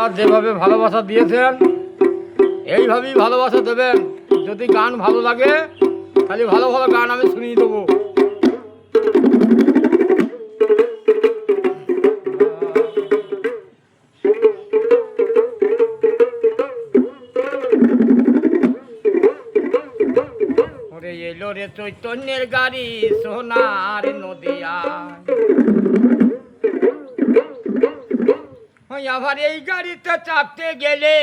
আর যেভাবে ভালোবাসা দিয়েছেন এইভাবেই ভালোবাসা দেবেন। যদি গান ভালো লাগে তাহলে ভালো ভালো গান আমি শুনিয়ে দেবো। ওরে এলো রে চৈতন্যের গাড়ি সোনার নদিয়া, আবার এই গাড়িতে চাপতে গেলে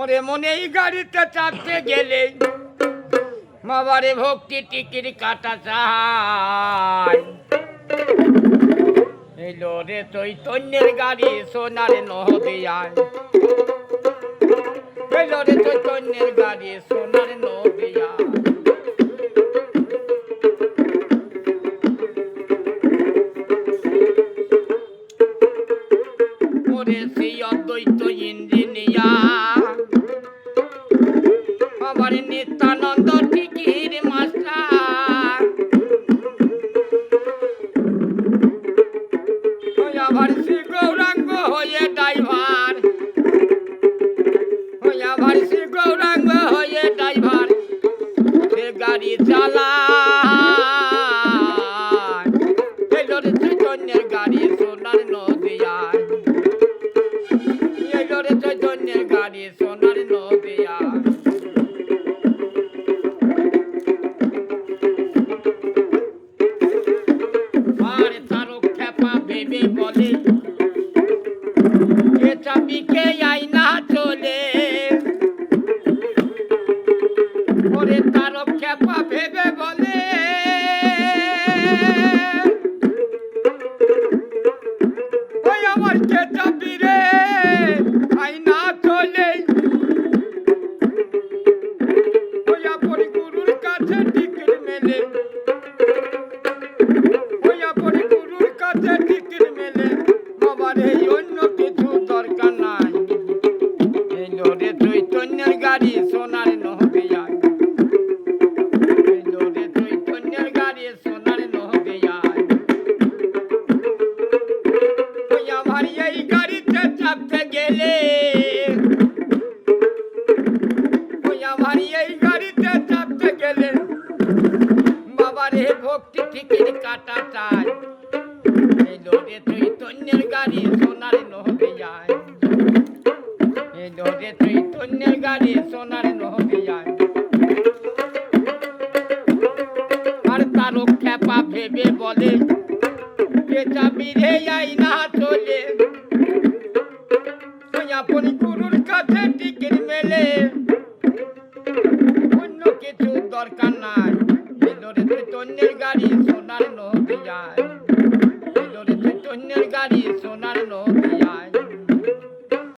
ওরে মনে এই গাড়িতে চাপতে গেলে বাবারে ভক্তি টিকিট কাটা চাই। এলো রে চৈতন্যের গাড়ি সোনার নদিয়ায়, এলো রে চৈতন্যের গাড়ি সোনার নদিয়া। ওরে সেই অদ্বৈত ইঞ্জিনিয়ার আবার নিত্যানন্দ টিকির মাস্টার, আবার শ্রী গৌরাঙ্গ হয়ে ড্রাইভার, আবার শ্রী গৌরাঙ্গ হয়ে ড্রাইভার সে গাড়ি চালায়। এলো রে চৈতন্যের গাড়ি সোনার নদিয়ায়, এলো রে চৈতন্যের গাড়ি সোনার নদিয়ায়। আর তারও খেপা ভেবে বলে এ চাবিকে আইনা চলে, ওরে তারও খেপা ভেবে বলে ওই আমার কে চাবি রে আইনা চলে। ওই আপন গুরুর কাছে টিকিট মেলে, ওই আপন গুরুর কাছে টিকিট মেলে বাবার এই অন্য কিছু দরকার নাই। এলো রে চৈতন্যের গাড়ি সোনার নদিয়ায়, এলো রে চৈতন্যের গাড়ি সোনার নদিয়ায়। ওই আমার এই গাড়িতে চাপতে গেলে, ওই আমার এই গাড়িতে চাপতে গেলে বাবার হে ভক্তি টিকিট কাটা চাই। এলো রে চৈতন্যের গাড়ি সোনার নদিয়ায়, এলো রে চৈতন্যের গাড়ি সোনার নদিয়ায়। আর তারও খেপা ভেবে বলে কে চাবি রে আইনা চলে, ওই আপন গুরুর কাছে টিকিট মেলে অন্য কিছু দরকার নাই। এলো রে চৈতন্যের গাড়ি সোনার নদিয়ায়, এলো রে চৈতন্যের গাড়ি সোনার নদিয়ায়।